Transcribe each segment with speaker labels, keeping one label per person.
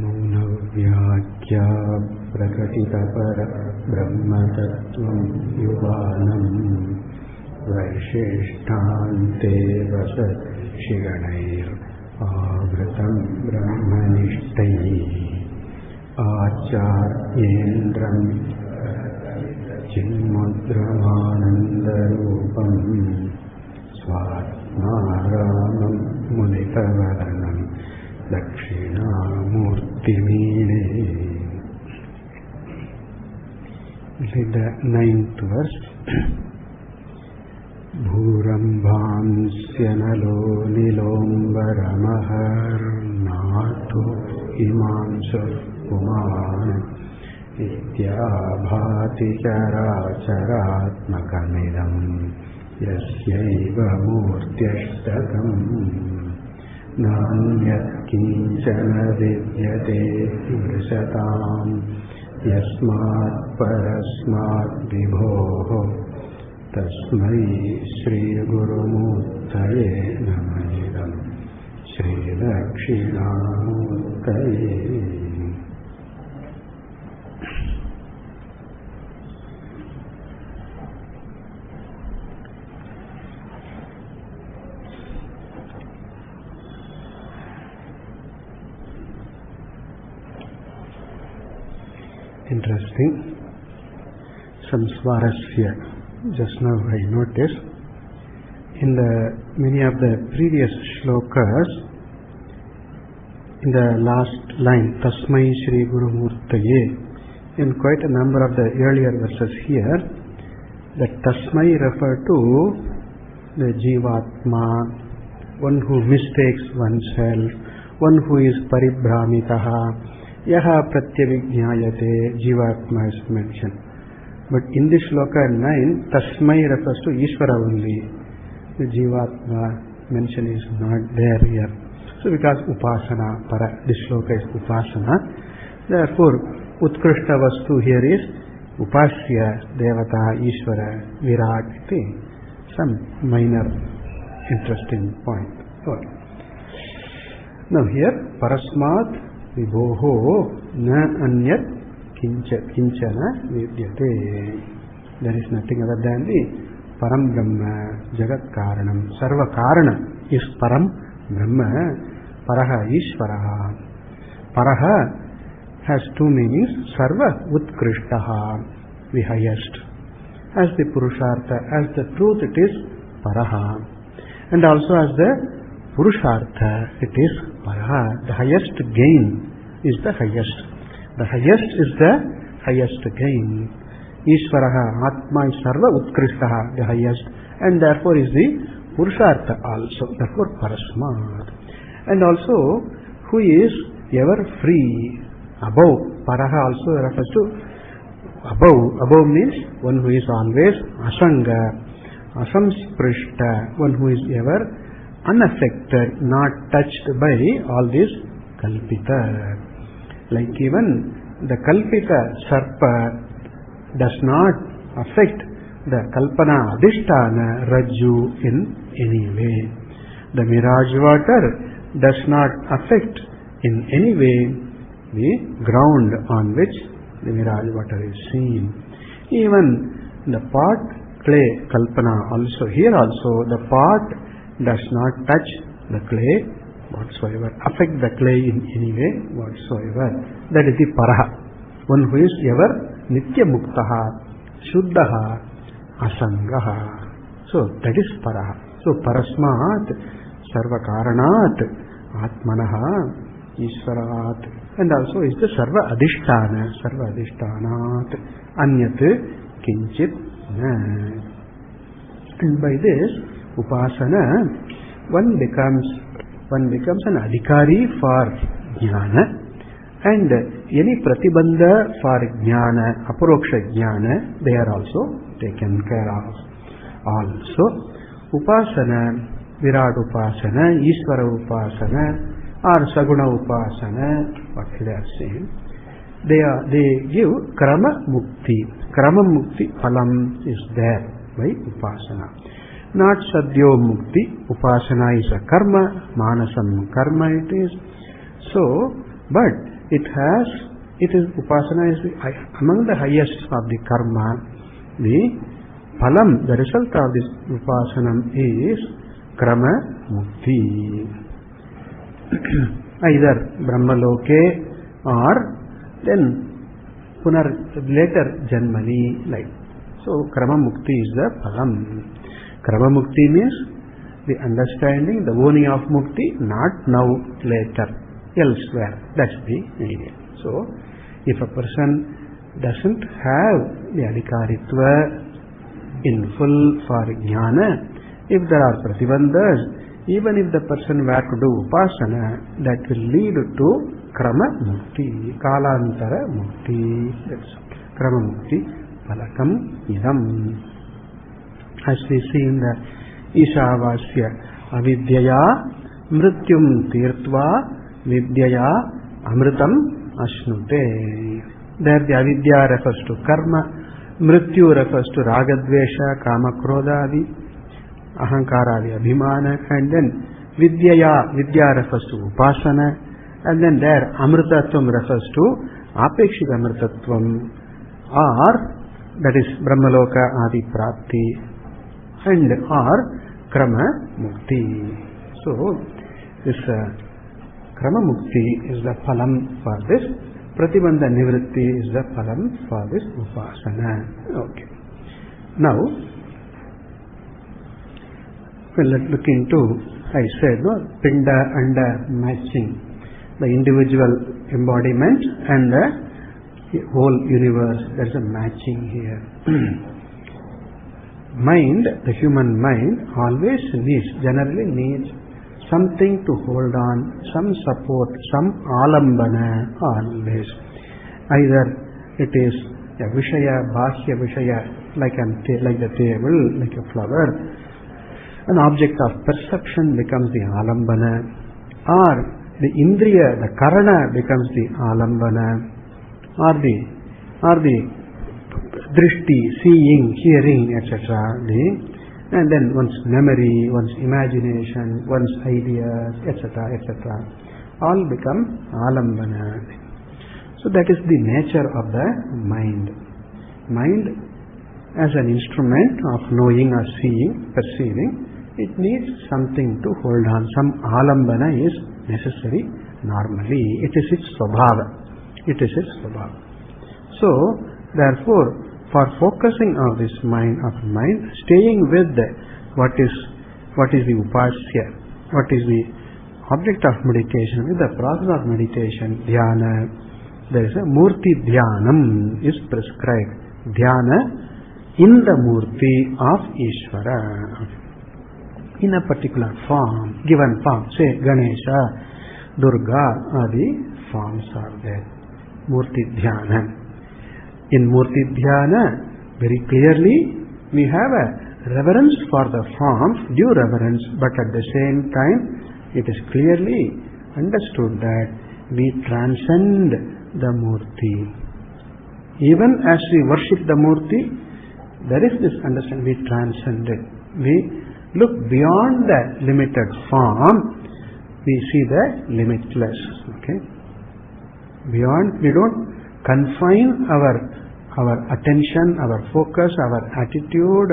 Speaker 1: Maunavyakya prakatitapara brahmatattvam yuvanam vaisheshtante vasat shiganair avratam brahmanishtai acharyendram chinmudramanandarupam swatmaramam munitavaranam Dhakshinamurti. The 9th verse. Bhurambhamsyanalo nilombaramahar nato imansa puman ityabhati characharatmakamidam yasyaiva murtyashtakam nanyat kinchana vidyate purusatam yasmat parasmat vibhoho tasmai Śrī Gurumurtaye namadam Śrī Dakṣināmūrti. Interesting. Some Swarasya. Just now I noticed in many of the previous shlokas, in the last line, Tasmai Śrī Gurumurtaye, in quite a number of the earlier verses here, that Tasmai refer to the Jivatma, one who mistakes oneself, one who is Paribhramitaha, Yaha Pratyavijñāyate, Jivatma is mentioned. But in this shloka 9, Tasmai refers to Ishvara only. The Jivatma mention is not there here. So because Upasana, para, this shloka is Upasana, therefore Utkrishta Vastu here is Upasya, Devata, Ishvara, Virat, some minor interesting point. Okay. Now here, Parasmat Vibhoho na anyat kinchana vidyate. There is nothing other than the Param Brahma, Jagat Karanam. Sarva Karana is Param Brahma, Paraha Ishvaraha. Paraha has two meanings. Sarva Utkrishtaha, the highest. As the Purushartha, as the truth it is Paraha. And also as the Purushartha it is Paraha. The highest gain is the highest. The highest is the highest gain. Ishvaraha, Atma is Sarva Utkrishtaha, the highest, and therefore is the Purushartha also, therefore Parasmat. And also, who is ever free, above. Paraha also refers to above. Above means one who is always Asanga, Asamsprishta, one who is ever unaffected, not touched by all this Kalpita. Like even the Kalpita Sarpa does not affect the Kalpana Adhisthana Rajju in any way. The mirage water does not affect in any way the ground on which the mirage water is seen. Even the pot clay Kalpana also, here also the pot does not touch the clay whatsoever, affect the clay in any way whatsoever. That is the Paraha, one who is ever Nitya Muktaha, Shuddhaha, Asangaha. So that is Paraha. So Parasmat, Sarva Karanat, Atmanaha, Ishvarat, and also is the Sarva Adhishthanat, Anyat Kinchit. And by this Upasana, one becomes an adhikari for jnana, and any pratibandha for jnana, aparoksha jnana, they are also taken care of. Also, upasana, virat upasana, ishvara upasana, or saguna upasana, what they are saying, they give krama mukti. Krama mukti phalam is there by upasana. not sadhyo mukti. Upasana is a karma, manasam karma it is. So, but upasana is among the highest of the karma. The phalam, the result of this upasanam is krama mukti. Either brahmaloke or then later janmani, like. So krama mukti is the phalam. Krama mukti means the understanding, the owning of mukti, not now, later, elsewhere. That's the idea. So, if a person doesn't have the adhikaritva in full for jnana, if there are pratibandhas, even if the person were to do upasana, that will lead to krama mukti, kalantara mukti. That's krama mukti, palakam idam. As we see in the Ishavasya, avidyaya mrityum tirtva vidyaya amritam ashnute. There the avidya refers to karma, mrityu refers to ragadvesha, kama krodadi, ahankaradi, abhimana, and then vidya refers to upasana, and then there amritatvam refers to apekshita amritatvam, or that is brahmaloka adi prapti, and or krama mukti. So this krama mukti is the phalam for this. Pratibandha nivritti is the phalam for this upasana. Okay. Now, let's look into, I said, pinda and matching, the individual embodiment and the whole universe. There is a matching here. Mind, the human mind, generally needs something to hold on, some support, some alambana, always. Either it is a vishaya, bhashya vishaya, like the table, like a flower. An object of perception becomes the alambana, or the indriya, the karana becomes the alambana, or the drishti, seeing, hearing, etc. And then one's memory, one's imagination, one's ideas, etc., etc. all become alambana. So that is the nature of the mind. Mind as an instrument of knowing or seeing, perceiving, it needs something to hold on. Some alambana is necessary normally. It is its svabhava. So, therefore, for focusing on this mind, staying with what is the upasya, what is the object of meditation, with the process of meditation, dhyana, there is a murti dhyanam is prescribed. Dhyana in the murti of Ishvara, in a particular form, given form, say Ganesha, Durga, are the forms are there. Murti dhyana. In Murti Dhyana, very clearly, we have a reverence for the forms, due reverence, but at the same time, it is clearly understood that we transcend the Murti. Even as we worship the Murti, there is this understanding, we transcend it. We look beyond the limited form, we see the limitless. Okay? Beyond, we don't confine our attention, our focus, our attitude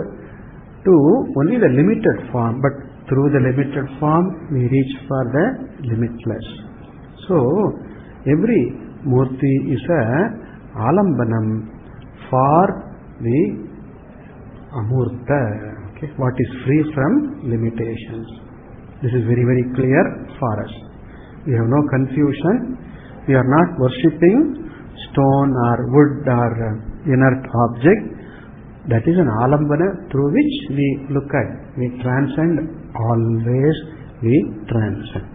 Speaker 1: to only the limited form, but through the limited form we reach for the limitless. So, every murti is a alambanam for the amurta, okay, what is free from limitations. This is very, very clear for us. We have no confusion. We are not worshipping stone or wood or inert object. That is an alambana through which we look at. We transcend, always we transcend.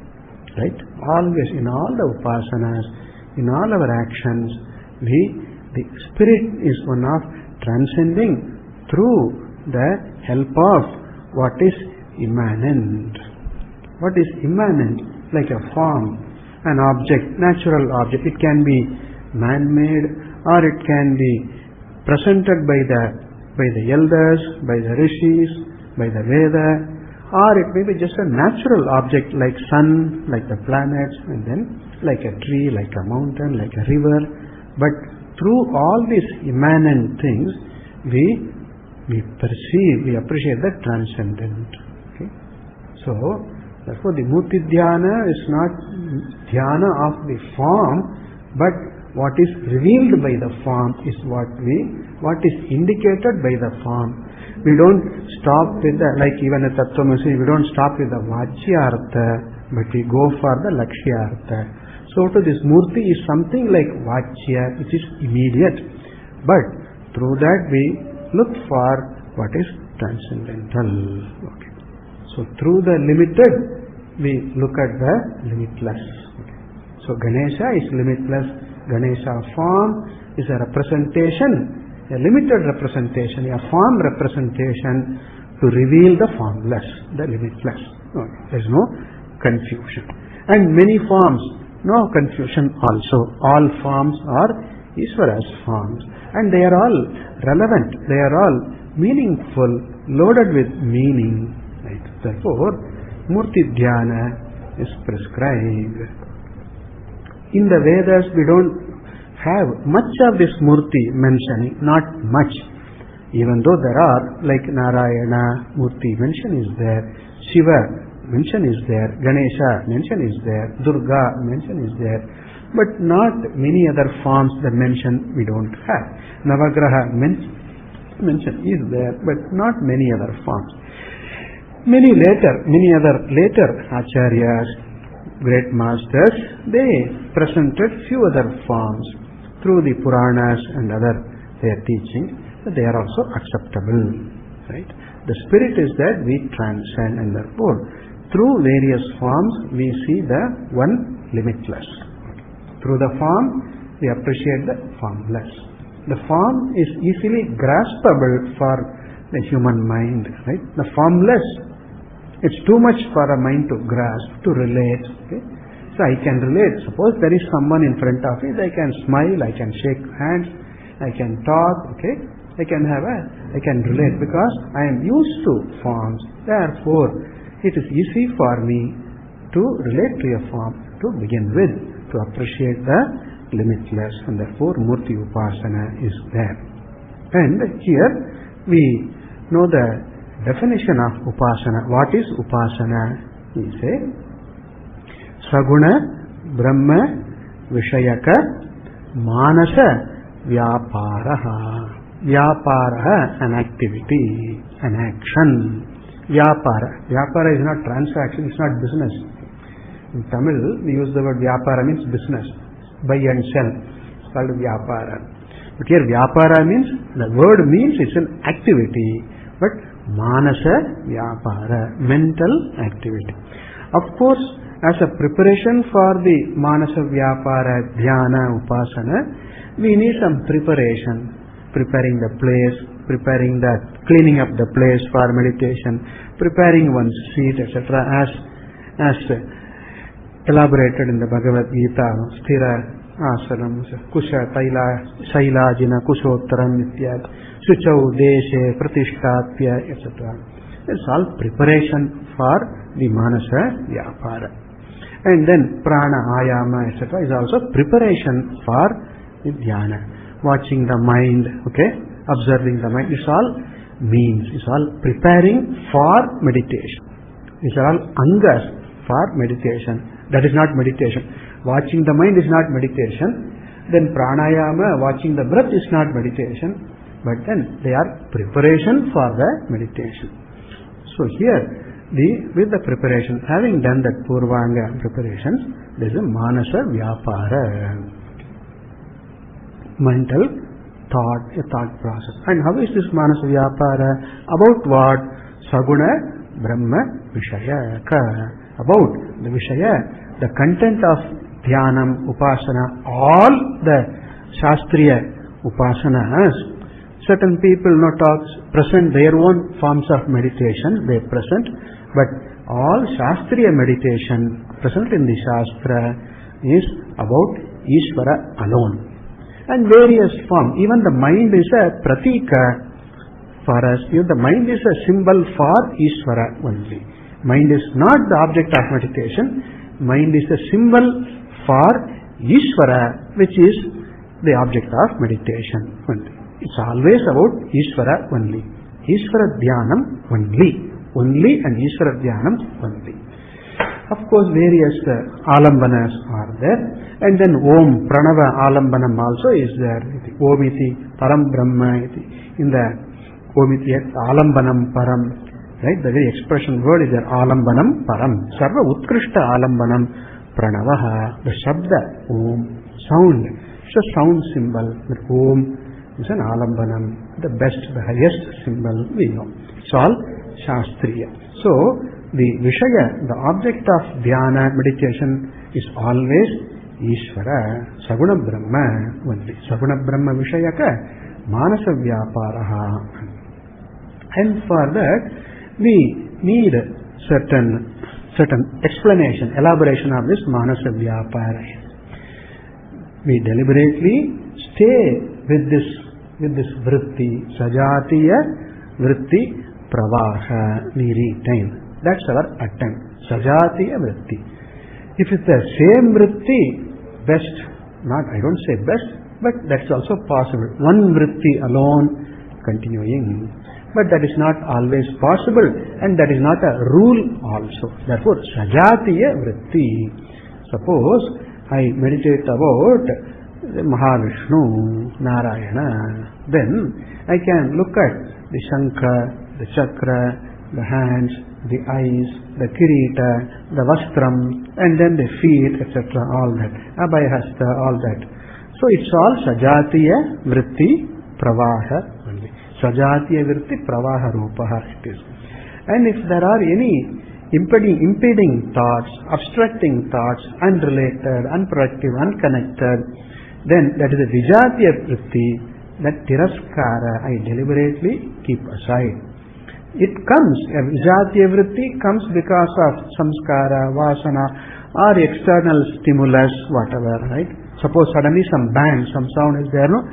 Speaker 1: Right? Always, in all the upasanas, in all our actions, the spirit is one of transcending through the help of what is immanent. What is immanent? Like a form, an object, natural object. It can be man-made or it can be presented by the elders, by the rishis, by the Veda, or it may be just a natural object like sun, like the planets, and then like a tree, like a mountain, like a river. But through all these immanent things, we perceive, we appreciate the transcendent. Okay? So, therefore the Murti Dhyana is not Dhyana of the form, but what is revealed by the form is what is indicated by the form. We don't stop with the, like even a Tattvamasi, we don't stop with the Vachyartha, but we go for the Lakshyartha. So to this Murti is something like Vachya, which is immediate. But through that we look for what is transcendental. Okay. So through the limited, we look at the limitless. Okay. So Ganesha is limitless. Ganesha form is a representation, a limited representation, a form representation to reveal the formless, the limitless. Okay. There is no confusion. And many forms, no confusion also. All forms are Ishvara's forms. And they are all relevant, they are all meaningful, loaded with meaning. Right? Therefore, Murti Dhyana is prescribed. In the Vedas, we don't have much of this Murti mentioning, not much. Even though there are, like Narayana, Murti mention is there, Shiva mention is there, Ganesha mention is there, Durga mention is there, but not many other forms that mention we don't have. Navagraha mention is there, but not many other forms. Many other later acharyas, great masters, they presented few other forms through the Puranas and other their teachings. They are also acceptable. Right? The spirit is that we transcend, and therefore through various forms we see the one limitless. Through the form we appreciate the formless. The form is easily graspable for the human mind. Right? The formless, it's too much for a mind to grasp, to relate. Okay? So I can relate. Suppose there is someone in front of me, I can smile, I can shake hands, I can talk, okay? I can relate because I am used to forms. Therefore, it is easy for me to relate to a form to begin with, to appreciate the limitless, and therefore Murti Upasana is there. And here we know the definition of Upasana. What is Upasana? He says, Saguna Brahma Vishayaka Manasa Vyaparaha. Vyaparaha, an activity, an action. Vyapara is not transaction, it's not business. In Tamil, we use the word Vyapara means business, buy and sell. It's called Vyapara. But here Vyapara means, the word means it's an activity, but Manasa Vyapara, mental activity. Of course, as a preparation for the Manasa Vyapara, Dhyana, Upasana, we need some preparation, preparing the place, preparing the cleaning up the place for meditation, preparing one's seat, etc. as elaborated in the Bhagavad Gita, Sthira Asanam, Kusha Taila Shailajina Kushottaram Nityat, Suchau Deshe Pratishtatya, etc. It's all preparation for the Manasa Vyapara. And then Prana Ayama, etc. is also preparation for the Dhyana. Watching the mind, okay, observing the mind, it's all means, it's all preparing for meditation. These are all angas for meditation. That is not meditation. Watching the mind is not meditation. Then pranayama, watching the breath, is not meditation. But then they are preparation for the meditation. So here, with the preparation, having done that Purvanga preparations, there is a Manasa Vyapara. Mental thought, a thought process. And how is this Manasa Vyapara? About what? Saguna Brahma Vishayaka. About the Vishaya, the content of Dhyanam, Upasana, all the Shastriya Upasanas. Certain people present their own forms of meditation, they present, but all Shastriya meditation present in the Shastra is about Ishvara alone. And various forms, even the mind is a pratika for us. If the mind is a symbol for Ishvara only. Mind is not the object of meditation. Mind is a symbol for Ishvara, which is the object of meditation only. It's always about Ishvara only. Ishvara Dhyanam only. Only and Ishvara Dhyanam only. Of course, various alambanas are there, and then Om Pranava alambanam also is there. Om iti Param Brahma iti. In the Om iti alambanam Param, right? The very expression word is there. Alambanam Param. Sarva Utkrishta alambanam Pranavaha. The Shabda Om, sound. It's a sound symbol. The Om is an alambanam. The best, the highest symbol we know. It's all Shastriya. So, the Vishaya, the object of Dhyana, meditation, is always Ishvara, Saguna Brahma only. Saguna Brahma Vishayaka, Manasa Vyaparaha. And for that, we need certain explanation, elaboration of this Manasa Vyapara. We deliberately stay with this vritti, Sajatiya vritti pravaha, we retain. That's our attempt. Sajatiya vritti. If it's the same vritti, best, not, I don't say best, but that's also possible. One vritti alone continuing. But that is not always possible, and that is not a rule also. Therefore, Sajatiya vritti. Suppose I meditate about Mahavishnu, Narayana, then I can look at the Shankha, the Chakra, the hands, the eyes, the kirita, the vastram, and then the feet, etc., all that. Abhayahasta, all that. So it's all Sajatiya vritti pravaha only. Sajatiya vritti pravaha rupaha it is. And if there are any impeding thoughts, obstructing thoughts, unrelated, unproductive, unconnected, then that is a Vijatiya vritti, that tiraskara I deliberately keep aside. It comes, a Vijatiya vritti comes because of samskara, vasana, or external stimulus, whatever, right? Suppose suddenly some bang, some sound is there, no?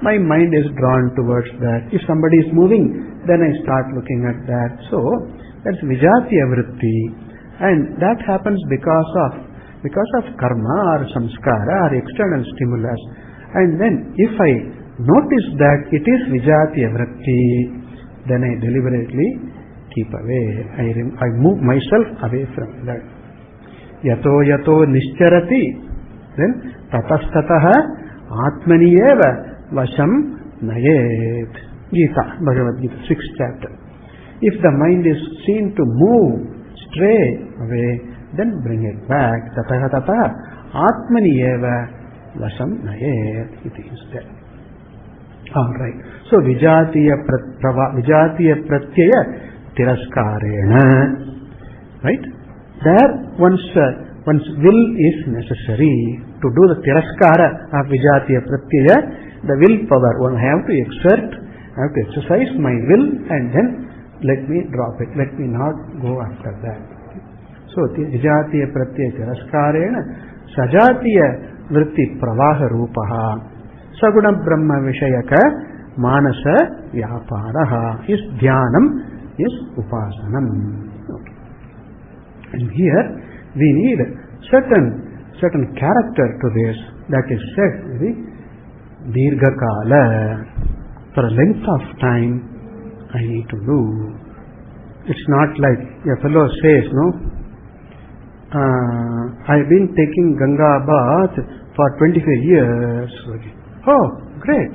Speaker 1: My mind is drawn towards that. If somebody is moving, then I start looking at that. So, that's Vijatiya vritti. And that happens because of karma or samskara or external stimulus. And then if I notice that it is Vijatiya vritti, then I deliberately keep away. I move myself away from that. Yato yato nischarati, then tatastataha atmaniyeva vasham nayet. Gita, Bhagavad Gita, 6th chapter. If the mind is seen to move, stray away, then bring it back. Tataha tataha atmaniyeva vasham nayet. It is there. Alright. So, Vijatiya pratyaya tiraskarena. Right? There, one's will is necessary to do the tiraskara of Vijatiya pratyaya. The willpower, one have to exert, I have to exercise my will, and then let me drop it. Let me not go after that. So, Vijatiya pratyaya tiraskarena Sajatiya vritti pravaha rupaha. Saguna Brahma Vishayaka Manasa Vyaparaha. His Dhyanam is Upasanam. Okay. And here we need certain character to this. That is said, the Dirghakala. For a length of time I need to do. It's not like a fellow says, no, I've been taking Ganga bath for 25 years. Okay. Oh, great.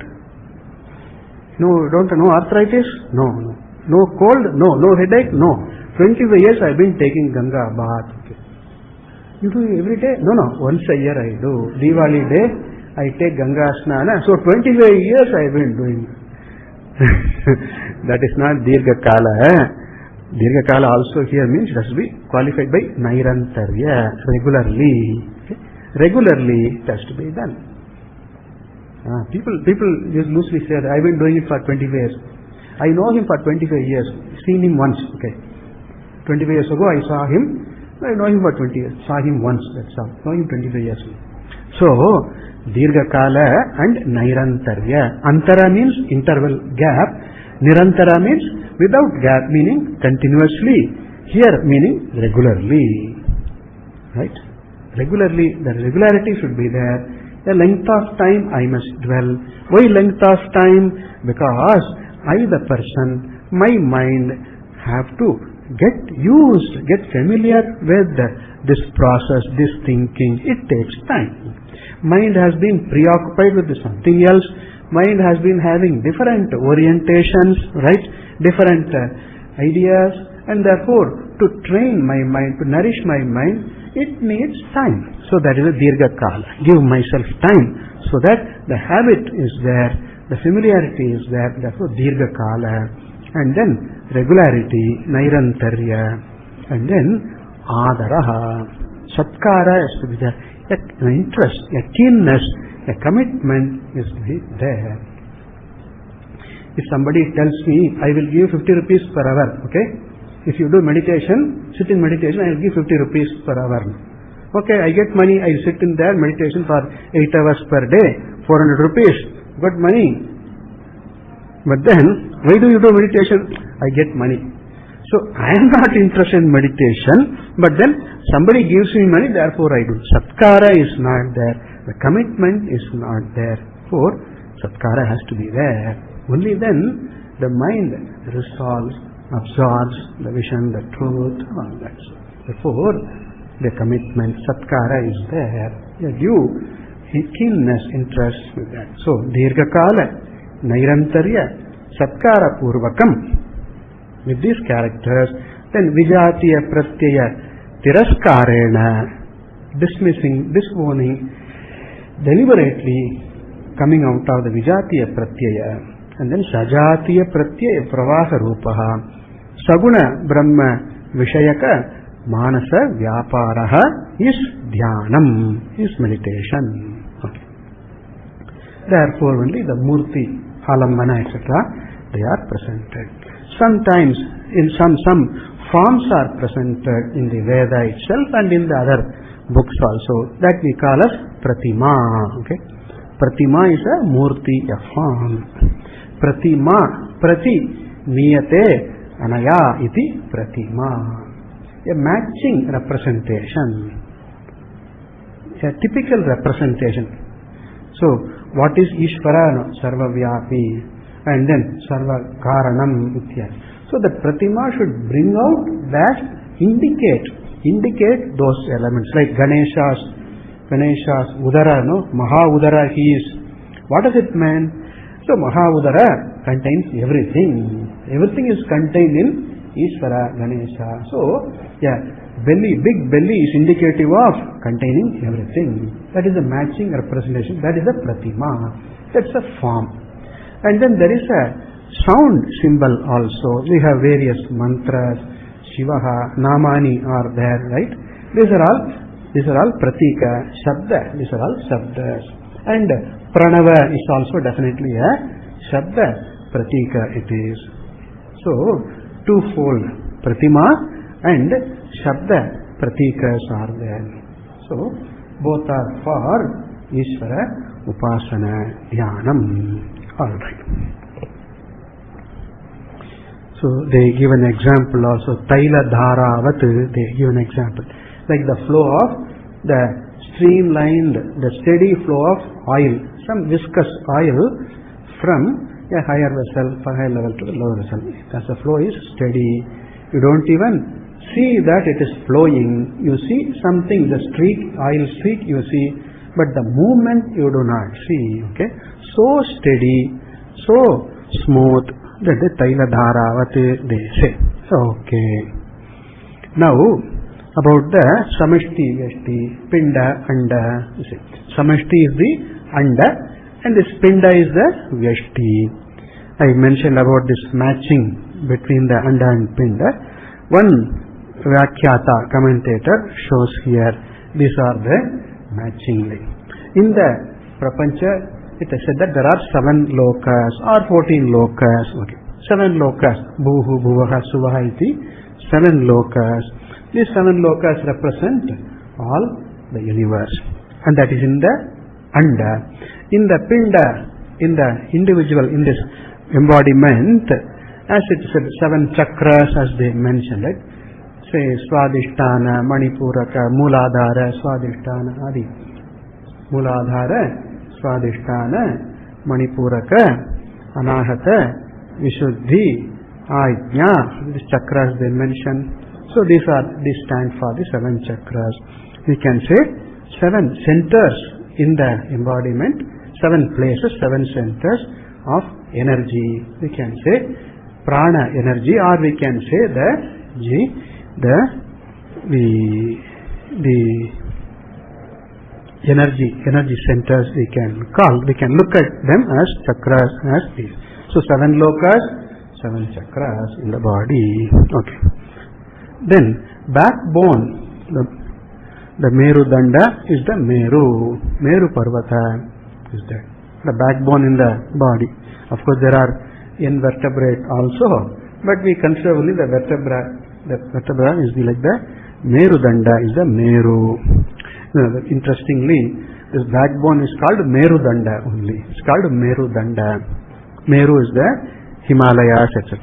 Speaker 1: No, no arthritis? No. No cold? No. No headache? No. 25 years I have been taking Ganga bath. Okay. You do every day? No. Once a year I do. Diwali day I take Ganga Snana. So 25 years I have been doing. That is not Dirghakala. Dirghakala also here means it has to be qualified by Nairantarya, regularly. Okay. Regularly it has to be done. People just loosely say that I've been doing it for 25 years. I know him for 25 years. Seen him once. Okay. 25 years ago I saw him. I know him for 20 years. Saw him once. That's all. Know him 25 years. So, Dirghakala and Nairantarya. Antara means interval, gap. Nirantara means without gap, meaning continuously. Here meaning regularly. Right? Regularly, the regularity should be there. The length of time I must dwell. Why length of time? Because I, the person, my mind have to get used, get familiar with this process, this thinking. It takes time. Mind has been preoccupied with something else. Mind has been having different orientations, right? Different ideas, and therefore to train my mind, to nourish my mind, it needs time. So that is a dirgha kala. Give myself time so that the habit is there, the familiarity is there, therefore dirgha kala. And then regularity, nairantarya, and then adaraha. Satkara is to be there. An interest, a keenness, a commitment is to be there. If somebody tells me, I will give 50 rupees per hour, okay? If you do meditation, sit in meditation, I will give 50 rupees per hour. Okay, I get money, I sit in there, meditation for 8 hours per day, 400 rupees, got money. But then, why do you do meditation? I get money. So, I am not interested in meditation, but then somebody gives me money, therefore I do. Satkara is not there. The commitment is not there. For Satkara has to be there. Only then the mind resolves, absorbs the vision, the truth, all that. Therefore, the commitment, Satkara is there. A due keenness, interest with that. So, Dirghakala, Nairantarya, Satkara Purvakam. With these characters, then Vijatiya Pratyaya Tiraskarena, dismissing, disowning, deliberately coming out of the Vijatiya Pratyaya, and then Sajatiya Pratyaya Pravasa Rupaha, Saguna Brahma Vishayaka Manasa Vyaparaha is Dhyanam, is meditation. Okay. Therefore, only the Murti, Alambana, etc., they are presented. Sometimes in some forms are presented in the Veda itself and in the other books also. That we call as Pratima. Okay? Pratima is a Murti, a form. Pratima, Prati, Niyate, Anaya iti Pratima. A matching representation. A typical representation. So, what is Ishvara? No, Sarvavyapi. And then Sarva Karanam Ityas. So the Pratima should bring out that, indicate those elements, like Ganesha's Udara, no? Maha Udara he is. What does it mean? So Maha Udara contains everything. Everything is contained in Ishvara, Ganesha. So, yeah, belly, big belly is indicative of containing everything. That is a matching representation. That is a Pratima. That's a form. And then there is a sound symbol also. We have various mantras, Shivaha, Namani are there, right? These are all Pratika, Shabda. These are all Shabdas. And Pranava is also definitely a Shabda, Pratika it is. So, twofold, Pratima and Shabda, Pratikas are there. So, both are for Ishvara, Upasana, Dhyanam. Alright. So they give an example also. Taila Dharavat, they give an example. Like the flow of the streamlined, the steady flow of oil, some viscous oil from a higher vessel, from higher level to the lower vessel. As the flow is steady, you don't even see that it is flowing. You see something, the streak, oil streak you see, but the movement you do not see. Okay? So steady, so smooth, that is Taila Dharavat, they say. Okay. Now, about the Samashti, Vyashti, Pinda, Anda. You see. Samashti is the Anda and this Pinda is the Vyashti. I mentioned about this matching between the Anda and Pinda. One Vyakhyata, commentator, shows here, these are the matching. In the Prapancha, it is said that there are 7 lokas or 14 lokas. Okay. 7 lokas. Bhuhu, Bhuvaha, Suvaha iti. 7 lokas. These 7 lokas represent all the universe. And that is in the Anda. In the Pinda, in the individual, in this embodiment, as it said, 7 chakras as they mentioned, right? Say Swadhisthana, Manipuraka, Mooladhara, Swadhisthana, Adi. Mooladhara, Swadhisthana, Manipuraka, Anahata, Vishuddhi, Ajna, these chakras they mention. So these stand for the 7 chakras. We can say 7 centers in the embodiment, 7 places, 7 centers of energy. We can say prana energy, or we can say the energy centers we can call. We can look at them as chakras as these. So 7 lokas, 7 chakras in the body. Okay. Then backbone, the Meru Danda is the Meru Parvata is there. The backbone in the body. Of course there are invertebrate also, but we consider only the vertebra. The vertebra is like the Meru Danda is the Meru. Interestingly, this backbone is called Meru Danda only. It's called Meru Danda. Meru is the Himalayas, etc.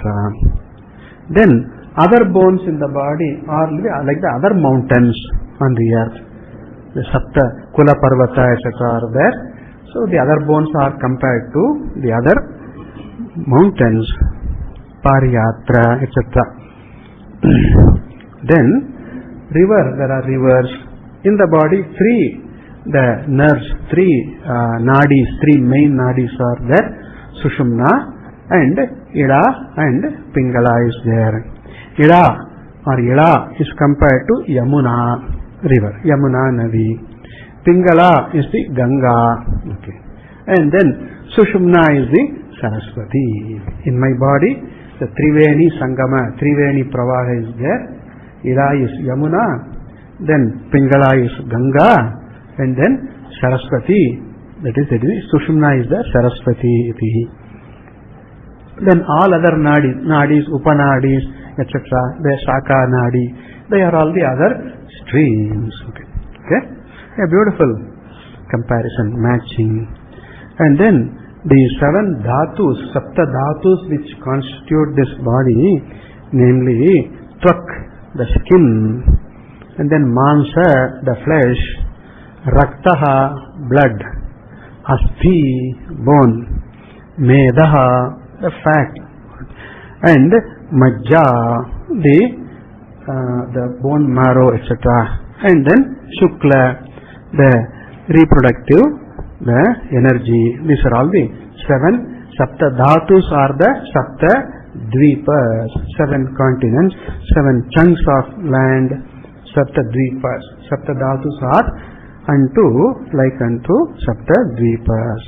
Speaker 1: Then other bones in the body are like the other mountains on the earth. The Sapta, Kula Parvata, etc. are there. So the other bones are compared to the other mountains, Pariyatra, etc. Then there are rivers in the body. 3 the nerves, 3 nadis, 3 main nadis are there. Sushumna and Ida and Pingala is there. Ida is compared to Yamuna river, Yamuna Nadi. Pingala is the Ganga. Okay. And then Sushumna is the Saraswati. In my body, the Triveni Sangama, Triveni Pravaha is there. Ida is Yamuna, then Pingala is Ganga, and then Saraswati, that is Sushumna is the Saraswati. Then all other nadis, Upanadis, etc., the Shaka Nadi, they are all the other streams. Okay? A beautiful comparison, matching. And then the 7 dhatus, Sapta dhatus which constitute this body, namely Tvak, the skin, and then Mansa, the flesh, Raktaha, blood, Asthi, bone, Medaha, the fat, and Majja, the bone marrow, etc. And then Shukla, the reproductive, the energy. These are all the 7 Sapta dhatus are the Sapta Dvipas, 7 continents, 7 chunks of land, Sapta Dvipas. Sapta dhatus are like unto Sapta Dvipas.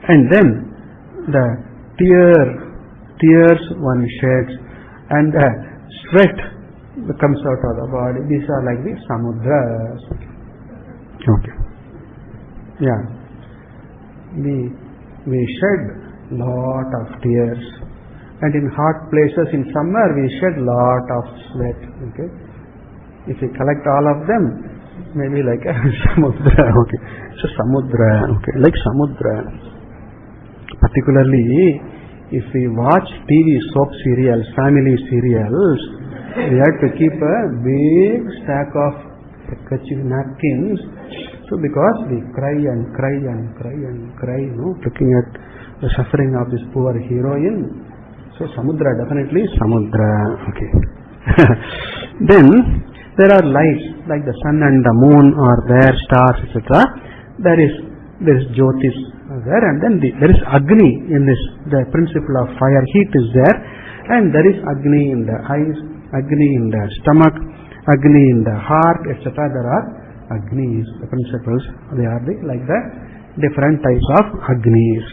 Speaker 1: And then the tears one sheds, and the sweat comes out of the body. These are like the samudras. Okay. Yeah. We shed lot of tears, and in hot places in summer we shed lot of sweat. Okay. If we collect all of them, maybe like a samudra. Okay. So samudra. Okay. Like samudra. Particularly if we watch TV soap serials, family serials, we have to keep a big stack of napkins. So because we cry and cry and cry and cry, looking at the suffering of this poor heroine. So samudra, definitely samudra. Okay. Then there are lights like the sun and the moon are there, stars, etc. There is jyotis there, and then there is Agni in this, the principle of fire, heat is there, and there is Agni in the eyes, Agni in the stomach, Agni in the heart, etc. There are Agnis, the principles, they are like the different types of Agnis.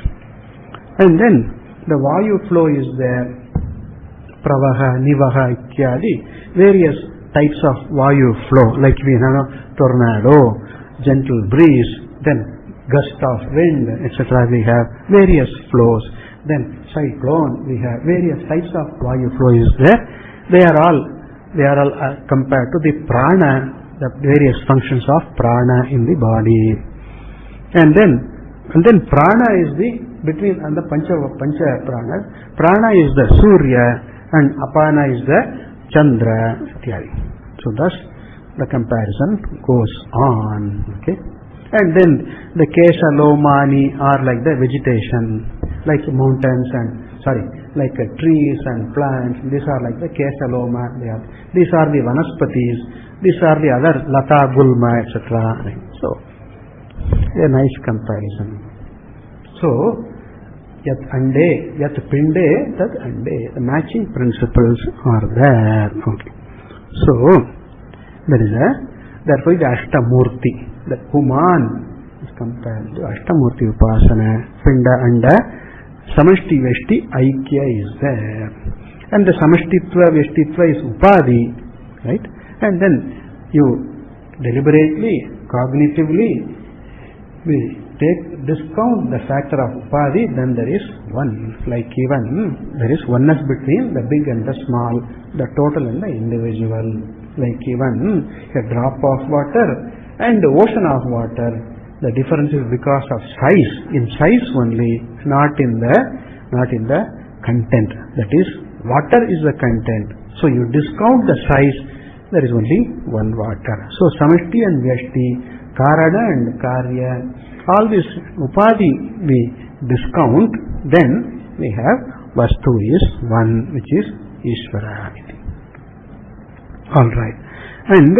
Speaker 1: And then the Vayu flow is there, Pravaha, Nivaha, Ityadi, various types of Vayu flow, like we have tornado, gentle breeze, then gust of wind, etc. We have various flows. Then cyclone, we have various types of Vayu flow is there. They are all compared to the prana, the various functions of prana in the body. And then And then prana is the between and the pancha pranas. Prana is the Surya and apana is the Chandra. So thus the comparison goes on. Okay. And then the Kesha Lomani are like the vegetation, like mountains and like trees and plants. These are like the Kesha Loma. These are the Vanaspatis. These are the other Lata, Gulma, etc. So a nice comparison. So yat ande, yat pinde, tat ande. The matching principles are there. Okay. So there is therefore the Ashtamurti. The Human is compared to Ashtamurti Upasana. Pinda anda Samashti Veshti Aikya is there. And the Samashtitva Veshtitva is Upadi. Right? And then you deliberately, cognitively, we discount the factor of Upadi, then there is one. Like even there is oneness between the big and the small, the total and the individual. Like even a drop of water and the ocean of water, the difference is because of size. In size only, not in the content. That is, water is the content. So you discount the size, there is only one water. So Samashti and Vyashti, Karana and Karya, all this Upadi we discount, then we have Vastu is one, which is Ishvara. Alright. And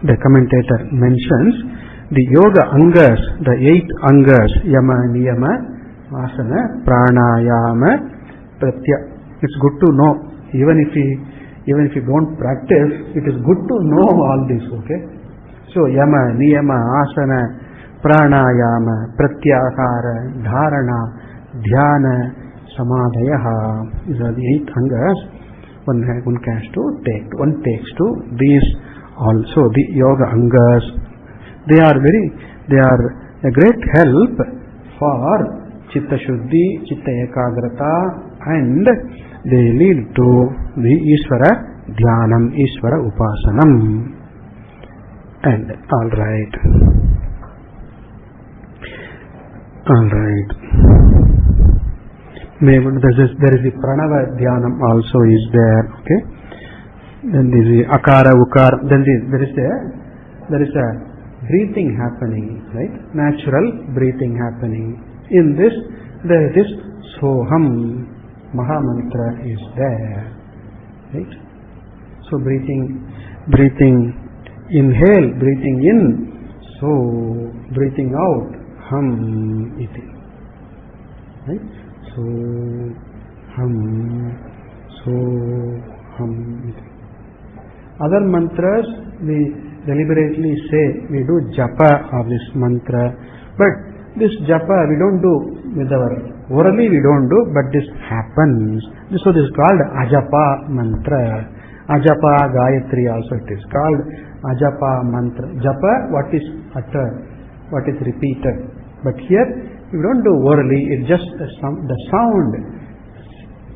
Speaker 1: the commentator mentions the yoga angas, the 8 angas, yama, niyama, asana, pranayama, pratya. It's good to know. Even if you don't practice, it is good to know all this. Okay. So yama, niyama, asana, pranayama, pratyahara, dharana, dhyana, samadhayaha. These are the 8 angas. One takes to these also the yoga angas. They are a great help for chitta shuddhi, chitta ekagrata, and they lead to the Ishvara dhyanam, Ishvara upasanam. And alright. There is the pranava dhyanam also is there. Okay. Then there is the akara, ukara. Then there is a breathing happening, right? Natural breathing happening. In this, there is Soham, Maha Mantra is there, right? So breathing, inhale, breathing in, so breathing out, Ham iti, right? So Ham iti. Other mantras we deliberately say, we do japa of this mantra, but this japa we don't do with our orally, we don't do, but this happens. So this is called ajapa mantra. Ajapa Gayatri also it is called ajapa mantra. Japa, what is uttered, what is repeated. But here we don't do orally, it's just the sound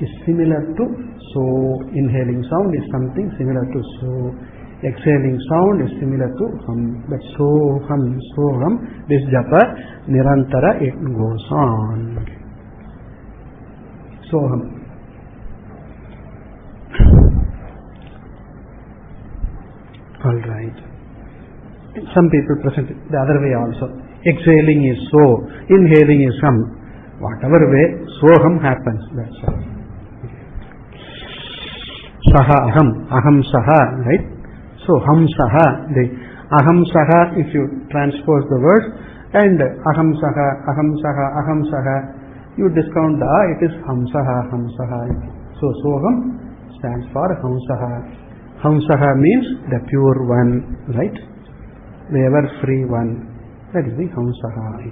Speaker 1: is similar to so. Inhaling sound is something similar to so. Exhaling sound is similar to hum. But so hum, this japa nirantara, it goes on. So hum. Alright. Some people present it the other way also. Exhaling is so, inhaling is hum. Whatever way, so hum happens. That's all. Saha aham saha, right? So ham saha, the aham saha, if you transpose the words, and aham saha, you discount the a, it is ham saha. So soham stands for ham saha. Ham saha means the pure one, right? The ever free one. That is the ham saha.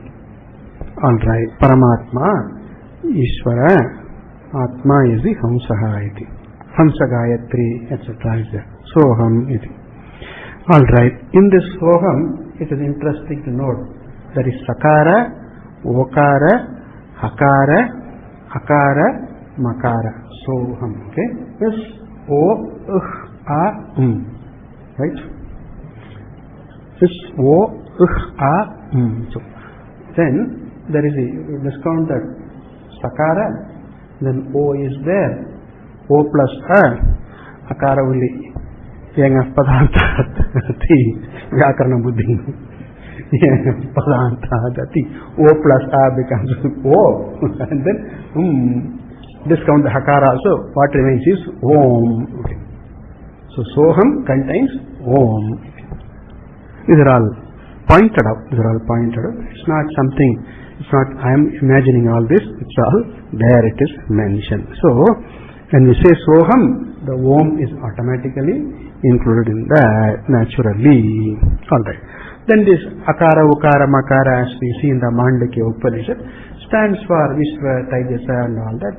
Speaker 1: Alright, Paramatma, Ishvara, Atma is the ham saha iti. Hamsa Gayatri, etc. is there. Soham iti. Alright, in this Soham, it is interesting to note there is Sakara, Okara, Hakara, Akara, Makara. Soham. Okay? Yes, O, A, Right? This O, A, So then there is a discount that sakara, then O is there, O plus A, akara uli, yenga padanta ti, vyakarana buddhi, yenga padanta ti, O plus A becomes O, and then discount the hakara also, what remains is Om. Okay. So Soham contains Om. These are all pointed out. It's not something, it's not I am imagining all this, it's all there, it is mentioned. So when we say Soham, the Om is automatically included in that naturally. Alright. Then this Akara, Ukara, Makara, as we see in the Mandakya Upanishad, stands for Vishwa, Taijasa and all that.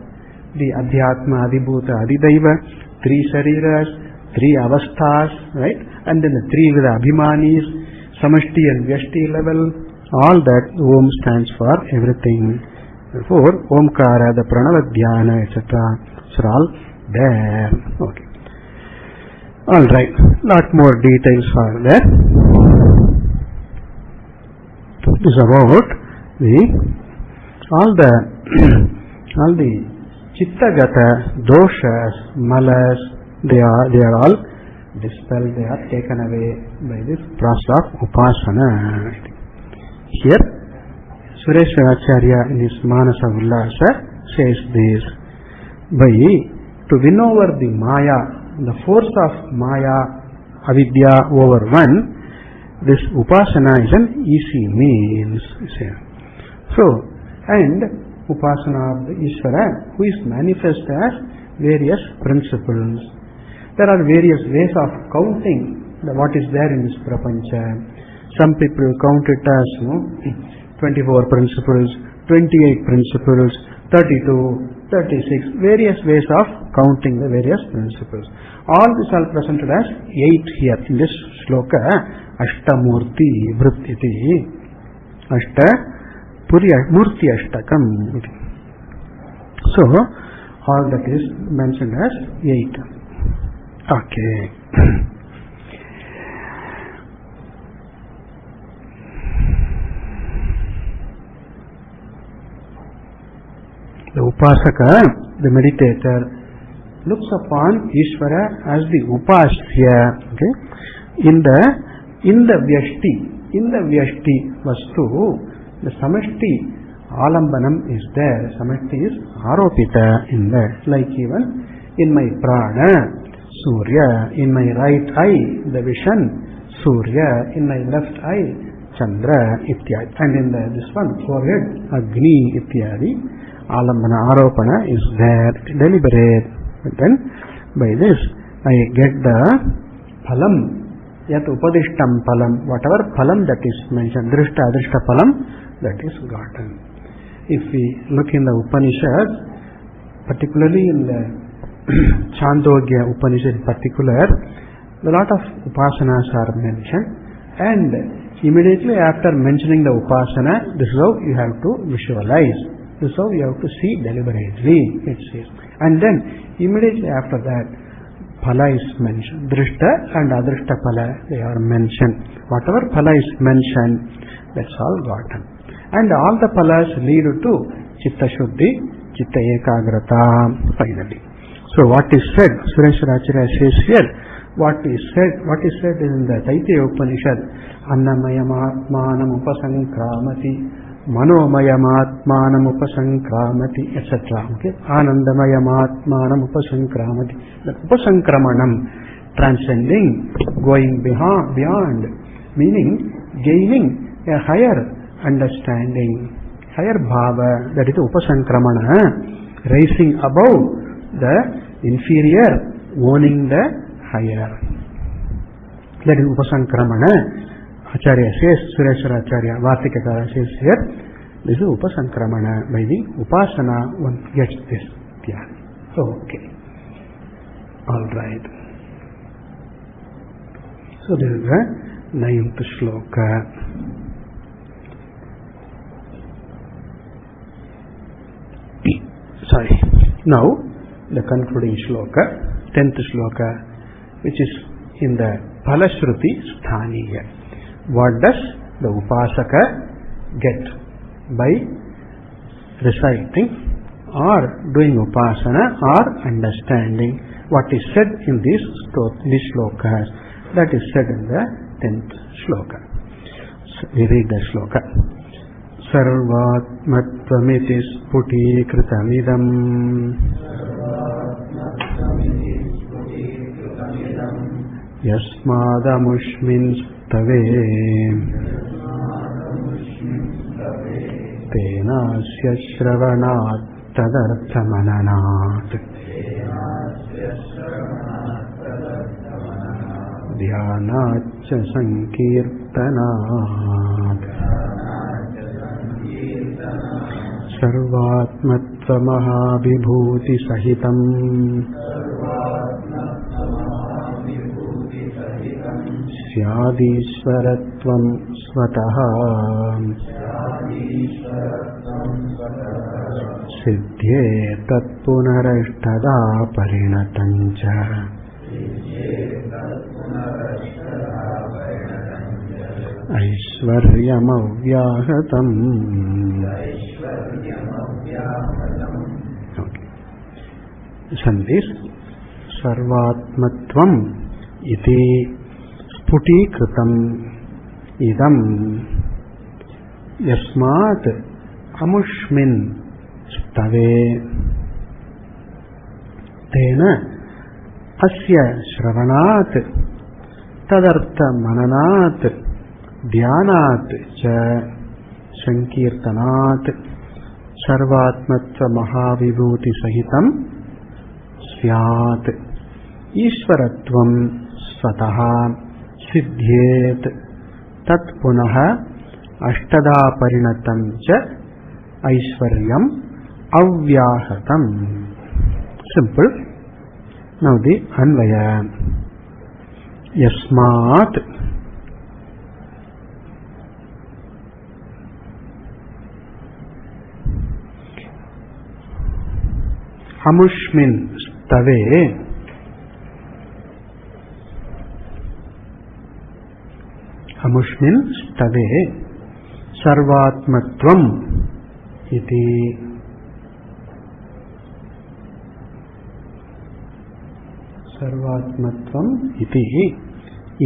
Speaker 1: The Adhyatma, Adibhuta, Adidaiva, 3 Shariras, 3 Avasthas, right? And then the 3 with the Abhimanis, Samashti and Vyashti level, all that Om stands for everything. Therefore, Omkara, the Pranavadhyana, etc. are all there. Okay. Alright, lot more details are there. It is about all the Chittagata, doshas, malas, they are all dispelled, they are taken away by this process of upasana. Here, Sureshwara Acharya in his Manasa Ullasa says this, to win over the Maya, the force of Maya, avidya over one, this upasana is an easy means. So, and Upasana of the Ishvara, who is manifest as various principles. There are various ways of counting what is there in this prapancha. Some people count it as 24 principles, 28 principles, 32, 36, various ways of counting the various principles. All these are presented as 8 here in this shloka, Ashtamurti Vrittiti, Ashta Murti Ashtakam. So, all that is mentioned as 8. Okay. The Upasaka, the meditator, looks upon Ishvara as the Upasya. Okay? In the Vyashti Vastu, the Samashti Alambanam is there. Samashti is Aropita in that. Like even in my Prana, Surya. In my right eye, the vision, Surya. In my left eye, Chandra, Ityadi. And in this one, forehead, Agni, Ityadi. Alambana, Aropana is there. Deliberate. But then, by this, I get the Phalam. Yat Upadishtam Phalam. Whatever Phalam that is mentioned, Drishta, Adrishta Phalam, that is gotten. If we look in the Upanishads, particularly in the Chandogya Upanishad in particular, a lot of upasanas are mentioned, and immediately after mentioning the upasana, this is how you have to visualize, this is how you have to see deliberately, it says. And then immediately after that, phala is mentioned, drishta and adrishta phala, they are mentioned. Whatever phala is mentioned, that's all gotten. And all the phalas lead to Chitta Shuddhi, Chitta Ekagrata, finally. So what is said, Sureshwara Acharya says here, what is said in the Taitya Upanishad, Annamayamatmanam upasankramati, Manomayamatmanam upasankramati, etc. Okay? Anandamayamatmanam upasankramati. The upasankramanam, transcending, going beyond, meaning gaining a higher understanding, higher bhava, that is upasankramana, rising above the inferior, owning the higher. That is upasankramana. Acharya says, Sureshwara Acharya, Vartikakara says here, this is upasankramana. By the upasana, one gets this dhyan. Okay. Alright. So this is the 9th shloka. Sorry. Now, the concluding shloka, 10th shloka, which is in the Phalashruti Sthaniya. What does the Upasaka get? by reciting or doing upasana or understanding what is said in these shlokas. That is said in the 10th shloka. So we read the shloka. Sarvatmattvamiti sputikritamidam yasmadamushmin stave tenasya shravanat tadarthamananat dhyanatcha sankirtanat sarvatmattvamahabhibhuti sahitam syadishwaratvam svatah siddhye tatpunarashtada parinatancha aishwaryamavyahatam. Okay. Sandhis sarvatmatvam iti sputikritam idam yasmat amushmin stave tena asya shravanat tadartha mananat dhyanat cha sankirtanat sarvatmatva mahavibhuti sahitam syat ishwaratvam svataha siddhyet tat punaha ashtada parinatam cha aishwaryam avyahatam. Simple. Now the Anvaya. Yasmat amushmin stave amushmin stave sarvatmatvam iti sarvatmatvam iti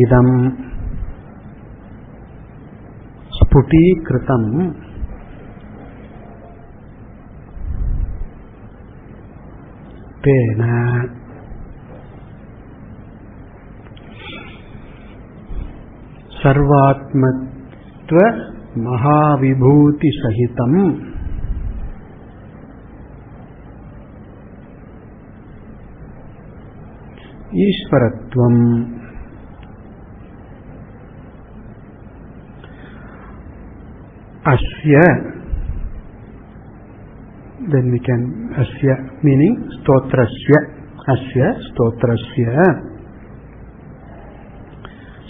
Speaker 1: idam sputikritam tena sarvatmatva mahavibhuti sahitam ishwaratvam asya. Then we can asya meaning stotrasya, asya stotrasya,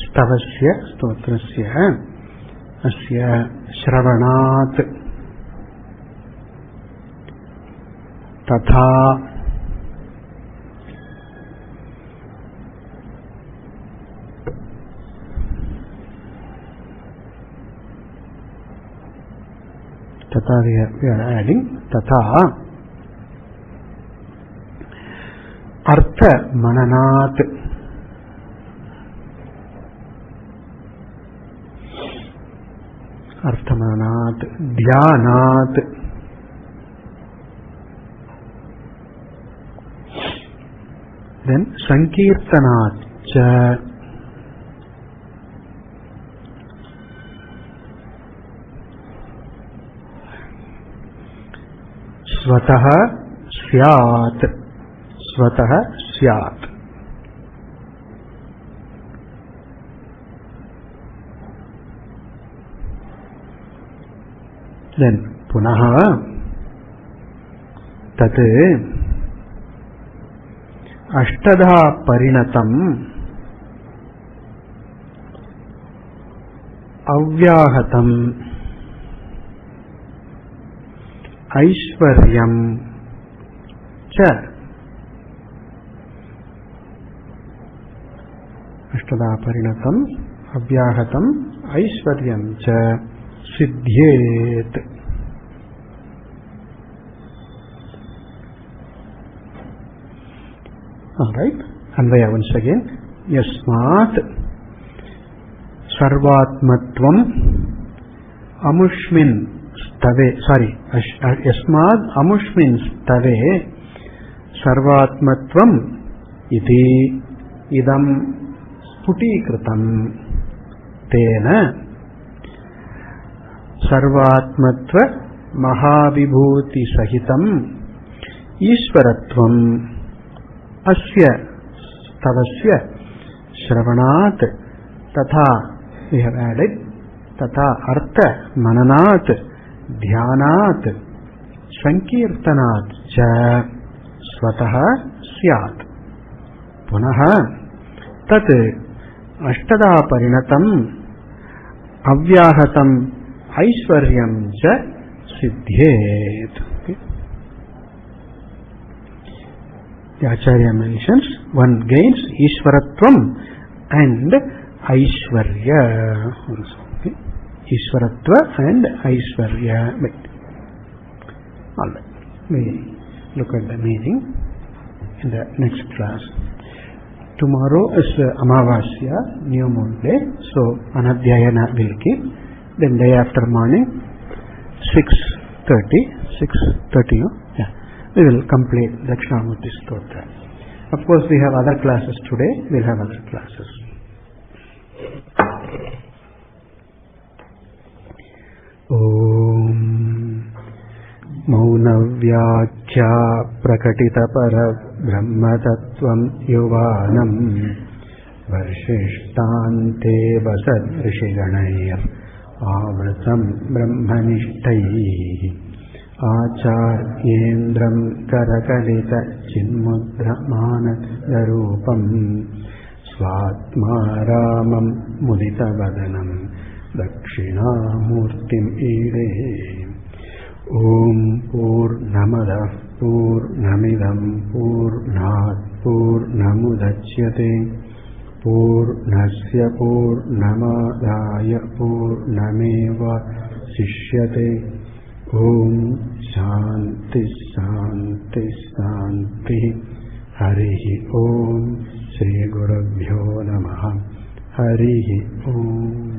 Speaker 1: stavasya stotrasya, asya shravanat tatha tatha we are adding tatha artha mananat arthamanat dhyanat then sankirtanat cha swatah syat swatah syat. Then punaha tat ashtadha parinatam avyahatam aishwaryam cha ashtada parinatam avyahatam aishwaryam cha siddhyet. Alright, Anvaya once again. Yasmat Sarvatmatvam Amushmin Stave, Yasmad Amushmin Stave Sarvatmatvam Iti Idam Sputikritam Tena Sarvatmatva Mahavibhuti Sahitam Ishvaratvam Asya Stavasya Shravanat Tatha, we have added, Tatha Artha Mananat Dhyanat Sankirtanat Cha Swataha Syat Punaha Tat Ashtada Parinatam Avyahatam Aishwaryam Cha Siddhyet. The Acharya mentions one gains Ishwaratvam and Aishwarya also. Okay. Ishwaratva and Aishwarya. Alright, we look at the meaning in the next class. Tomorrow is Amavasya, New Moon Day, so Anadhyayana will keep. Then day after morning, 6:30, we will complete Dhakshinamurti Stotram. Of course, we have other classes today. We'll have other classes. Om Maunavyakhya Prakatita Para Brahmatattvam Yuvanam Varshishtante Vasadrishiganayar Avratam Brahmanishtai Acharyendram Karakalita Chinmudramanat Darupam Swatmaramam Mudita Vadanam Dhakshinamurtim Ire. Om Purnamada Purnamidam Purnat Purnamudachyate Purnasya Purnamadaya Purnameva Sishyate. Om Shanti Shanti Shanti. Harihi Om. Shri Gurubhyo Namaha. Harihi Om.